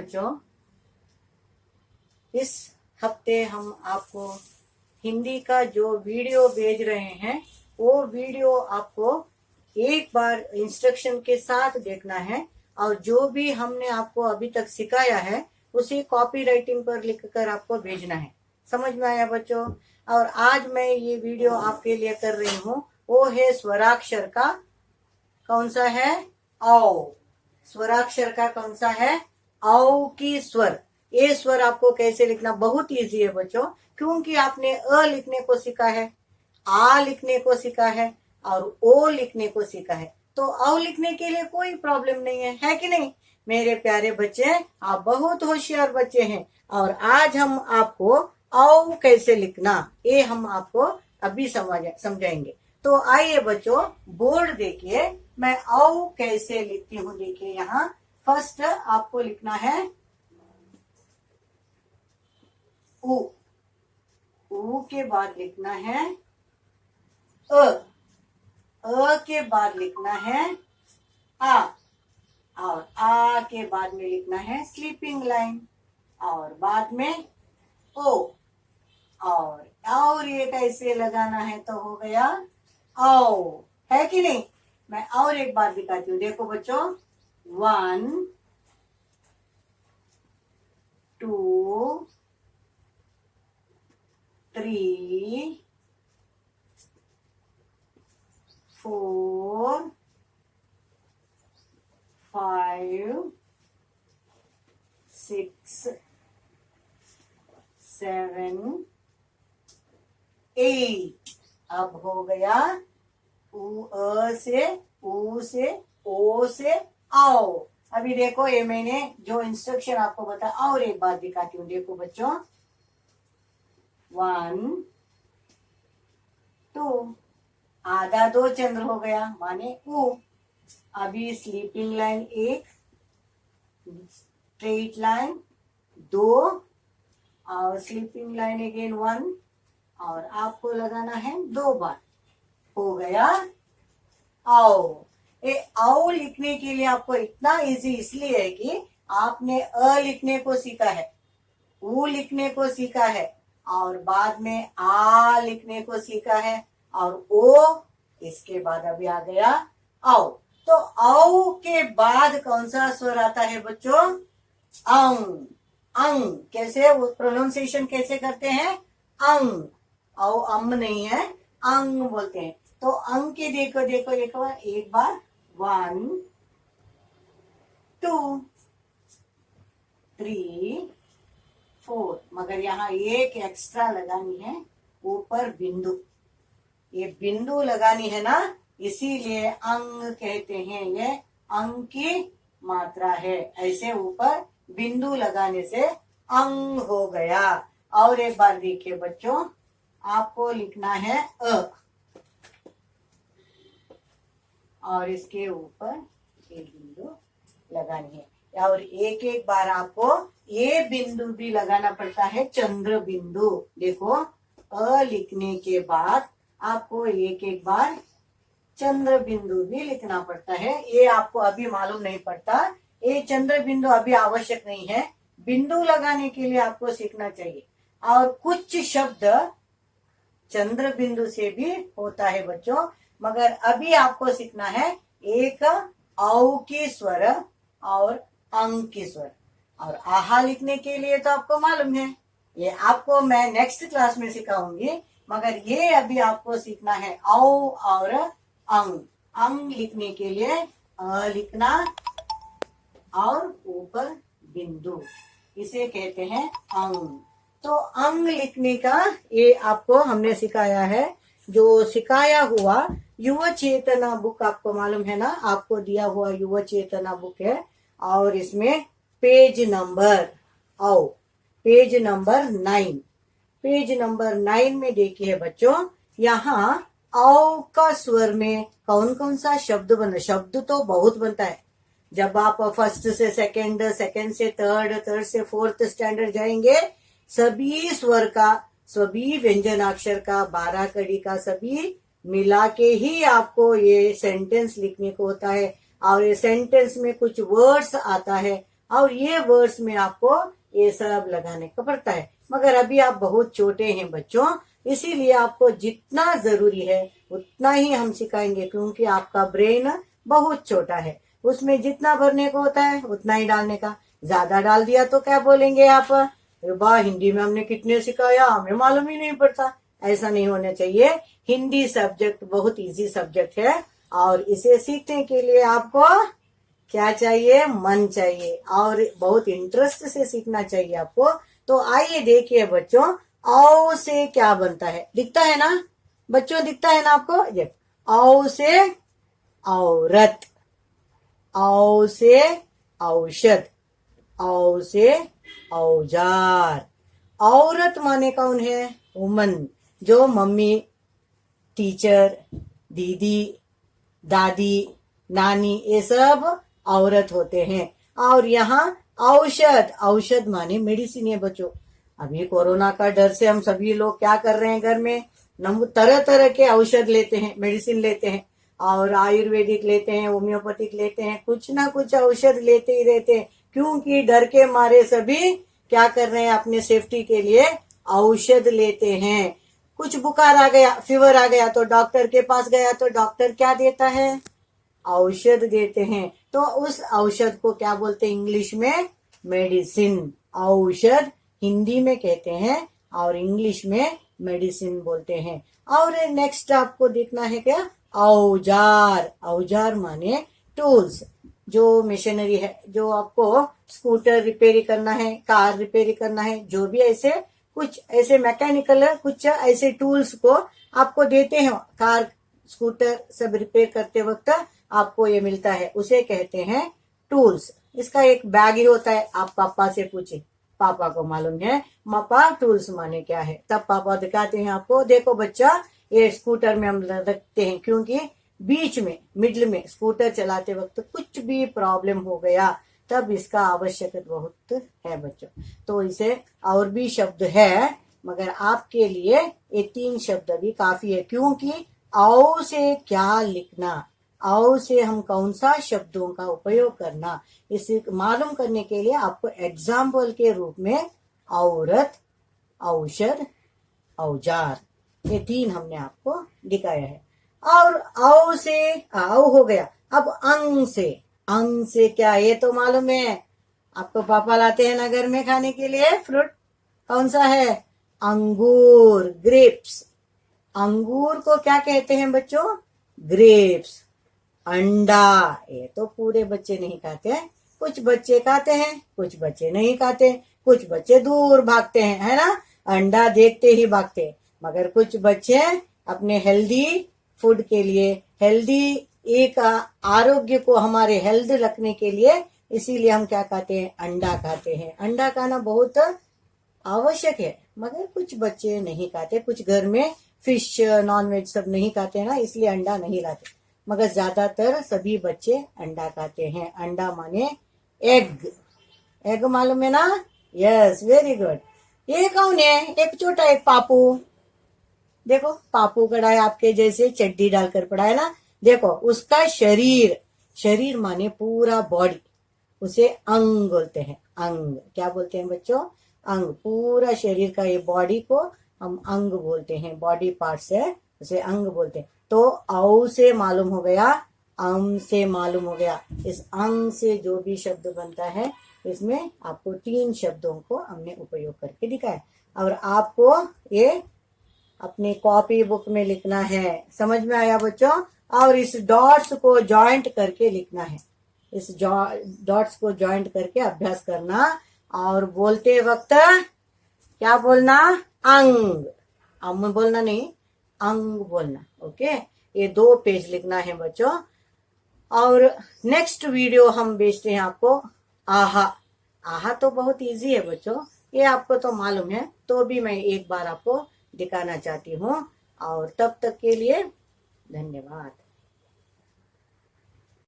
बच्चों, इस हफ्ते हम आपको हिंदी का जो वीडियो भेज रहे हैं वो वीडियो आपको एक बार इंस्ट्रक्शन के साथ देखना है और जो भी हमने आपको अभी तक सिखाया है उसी कॉपी राइटिंग पर लिखकर आपको भेजना है। समझ में आया बच्चों? और आज मैं ये वीडियो आपके लिए कर रही हूँ वो है स्वराक्षर का। कौन सा है? औ। स्वराक्षर का कौन सा है? औ की स्वर। ये स्वर आपको कैसे लिखना बहुत इजी है बच्चों, क्योंकि आपने अ लिखने को सीखा है, आ लिखने को सीखा है और ओ लिखने को सीखा है। तो औ लिखने के लिए कोई प्रॉब्लम नहीं है कि नहीं मेरे प्यारे बच्चे? आप बहुत होशियार बच्चे हैं और आज हम आपको औ कैसे लिखना ये हम आपको अभी समझाएंगे। तो आइए बच्चों, बोर्ड देखिए, मैं औ कैसे लिखती हूँ। देखिए यहाँ फर्स्ट आपको लिखना है उ। उ के बाद लिखना है अ। अ के बाद लिखना है आ। और आ के बाद में लिखना है स्लीपिंग लाइन और बाद में ओ। और ये कैसे लगाना है तो हो गया औ, है कि नहीं? मैं और एक बार दिखाती हूँ। देखो बच्चों, 1 2 3 4 5 6 7 8। अब हो गया अ से उ से ओ से आओ। अभी देखो ये मैंने जो इंस्ट्रक्शन आपको बताया और एक बार दिखाती हूँ। देखो बच्चों, 1 2 आधा 2 चंद्र हो गया माने उ। अभी स्लीपिंग लाइन 1, स्ट्रेट लाइन 2 और स्लीपिंग लाइन अगेन 1 और आपको लगाना है 2 बार। हो गया औ। ये औ लिखने के लिए आपको इतना इजी इसलिए है कि आपने अ लिखने को सीखा है, उ लिखने को सीखा है और बाद में आ लिखने को सीखा है और ओ, इसके बाद अभी आ गया औ। तो औ के बाद कौन सा स्वर आता है बच्चों? अंग। अंग कैसे प्रोनाउंसिएशन कैसे करते हैं? अंग। औ अम नहीं है, अंग बोलते हैं। तो अंग के देखो देखो एक बार 1 2 3 4, मगर यहाँ एक एक्स्ट्रा लगानी है ऊपर बिंदु। ये बिंदु लगानी है ना, इसीलिए अंग कहते हैं। ये अंग की मात्रा है। ऐसे ऊपर बिंदु लगाने से अंग हो गया। और एक बार देखिए बच्चों, आपको लिखना है अ और इसके ऊपर एक बिंदु लगानी है और एक एक बार आपको ये बिंदु भी लगाना पड़ता है, चंद्र बिंदु। देखो, अ लिखने के बाद आपको एक एक बार चंद्र बिंदु भी लिखना पड़ता है। ये आपको अभी मालूम नहीं पड़ता, ये चंद्र बिंदु अभी आवश्यक नहीं है। बिंदु लगाने के लिए आपको सीखना चाहिए। और कुछ शब्द चंद्र बिंदु से भी होता है बच्चों, मगर अभी आपको सीखना है एक औ की स्वर और अंग की स्वर। और आहा लिखने के लिए तो आपको मालूम है, ये आपको मैं नेक्स्ट क्लास में सिखाऊंगी, मगर ये अभी आपको सीखना है औ और अंग। अंग लिखने के लिए अ लिखना और ऊपर बिंदु, इसे कहते हैं अंग। तो अंग लिखने का ये आपको हमने सिखाया है। जो सिखाया हुआ युवा चेतना बुक आपको मालूम है ना, आपको दिया हुआ युवा चेतना बुक है और इसमें page number page number 9, page number 9 में देखिए बच्चों, यहाँ औ का स्वर में कौन कौन सा शब्द बना। शब्द तो बहुत बनता है। जब आप फर्स्ट से सेकंड, सेकंड से थर्ड, थर्ड से फोर्थ स्टैंडर्ड जाएंगे, सभी स्वर का, सभी व्यंजनाक्षर का, 12 कड़ी का सभी मिला के ही आपको ये सेंटेंस लिखने को होता है। और ये सेंटेंस में कुछ वर्ड्स आता है, और ये वर्ड्स में आपको ये सब लगाने का पड़ता है। मगर अभी आप बहुत छोटे हैं बच्चों, इसीलिए आपको जितना जरूरी है उतना ही हम सिखाएंगे, क्योंकि आपका ब्रेन बहुत छोटा है, उसमें जितना भरने को होता है उतना ही डालने का। ज्यादा डाल दिया तो क्या बोलेंगे आप, वाह हिंदी में हमने कितने सिखाया, हमें मालूम ही नहीं पड़ता। ऐसा नहीं होना चाहिए। हिंदी सब्जेक्ट बहुत इजी सब्जेक्ट है, और इसे सीखने के लिए आपको क्या चाहिए, मन चाहिए, और बहुत इंटरेस्ट से सीखना चाहिए आपको। तो आइए देखिए बच्चों, औ से क्या बनता है, दिखता है ना बच्चों, दिखता है ना आपको, ये औ से औरत, औ से औषध, औ से औजार। औरत माने कौन है, वुमन, जो मम्मी, टीचर, दीदी, दादी, नानी, ये सब औरत होते हैं। और यहाँ औषध, औषध माने मेडिसिन है बच्चों। अभी कोरोना का डर से हम सभी लोग क्या कर रहे हैं, घर में तरह तरह के औषध लेते हैं, मेडिसिन लेते हैं, और आयुर्वेदिक लेते हैं, होम्योपैथिक लेते हैं, कुछ ना कुछ औषध लेते ही रहते हैं, क्योंकि डर के मारे सभी क्या कर रहे हैं, अपने सेफ्टी के लिए औषध लेते हैं। कुछ बुखार आ गया, फीवर आ गया, तो डॉक्टर के पास गया तो डॉक्टर क्या देता है, औषध देते हैं। तो उस औषध को क्या बोलते हैं इंग्लिश में, मेडिसिन। औषध हिंदी में कहते हैं और इंग्लिश में मेडिसिन बोलते हैं। और नेक्स्ट आपको देखना है क्या, औजार। औजार माने टूल्स, जो मशीनरी है, जो आपको स्कूटर रिपेयर करना है, कार रिपेयर करना है, जो भी ऐसे कुछ ऐसे मैकेनिकल कुछ ऐसे टूल्स को आपको देते हैं, कार स्कूटर सब रिपेयर करते वक्त आपको ये मिलता है, उसे कहते हैं टूल्स। इसका एक बैग ही होता है, आप पापा से पूछे, पापा को मालूम है पापा टूल्स माने क्या है, तब पापा दिखाते हैं आपको, देखो बच्चा ये स्कूटर में हम रखते हैं, क्योंकि बीच में मिडिल में स्कूटर चलाते वक्त कुछ भी प्रॉब्लम हो गया तब इसका आवश्यकता बहुत है बच्चों। तो इसे और भी शब्द है, मगर आपके लिए ये 3 शब्द भी काफी है, क्योंकि औ से क्या लिखना, औ से हम कौन सा शब्दों का उपयोग करना, इसे मालूम करने के लिए आपको एग्जाम्पल के रूप में औरत, औषध, औजार, ये 3 हमने आपको दिखाया है। और औ से औ हो गया। अब अंग से क्या, ये तो मालूम है आपको, पापा लाते हैं ना घर में खाने के लिए फ्रूट, कौन सा है, अंगूर, ग्रेप्स। अंगूर को क्या कहते हैं बच्चों, ग्रेप्स। अंडा, ये तो पूरे बच्चे नहीं खाते हैं, कुछ बच्चे खाते हैं, कुछ बच्चे नहीं खाते, कुछ बच्चे दूर भागते हैं, है ना, अंडा देखते ही भागते। मगर कुछ बच्चे अपने हेल्दी फूड के लिए, हेल्दी एक आरोग्य को हमारे हेल्थ रखने के लिए, इसीलिए हम क्या खाते हैं, अंडा खाते हैं। अंडा खाना बहुत आवश्यक है, मगर कुछ बच्चे नहीं खाते, कुछ घर में फिश नॉनवेज सब नहीं खाते ना, इसलिए अंडा नहीं लाते, मगर ज्यादातर सभी बच्चे अंडा खाते हैं। अंडा माने एग, एग मालूम है ना, यस वेरी गुड। ये कौन है, एक छोटा एक पापू, देखो पापू खड़ा है आपके जैसे, चड्डी डालकर पड़ा है ना, देखो उसका शरीर, शरीर माने पूरा बॉडी, उसे अंग बोलते हैं। अंग क्या बोलते हैं बच्चों, अंग, पूरा शरीर का ये बॉडी को हम अंग बोलते हैं, बॉडी पार्ट्स है उसे अंग बोलते हैं। तो औ से मालूम हो गया, अम से मालूम हो गया, इस अंग से जो भी शब्द बनता है, इसमें आपको 3 शब्दों को हमने उपयोग करके दिखाया। और आपको ये अपनी कॉपी बुक में लिखना है, समझ में आया बच्चों। और इस डॉट्स को जॉइंट करके लिखना है, इस डॉट्स को जॉइंट करके अभ्यास करना, और बोलते वक्त क्या बोलना, अंग, अम बोलना नहीं, अंग बोलना, ओके। ये 2 पेज लिखना है बच्चों। और नेक्स्ट वीडियो हम भेजते हैं आपको आहा। आहा तो बहुत इजी है बच्चों, ये आपको तो मालूम है, तो भी मैं एक बार आपको दिखाना चाहती हूँ। और तब तक के लिए धन्यवाद।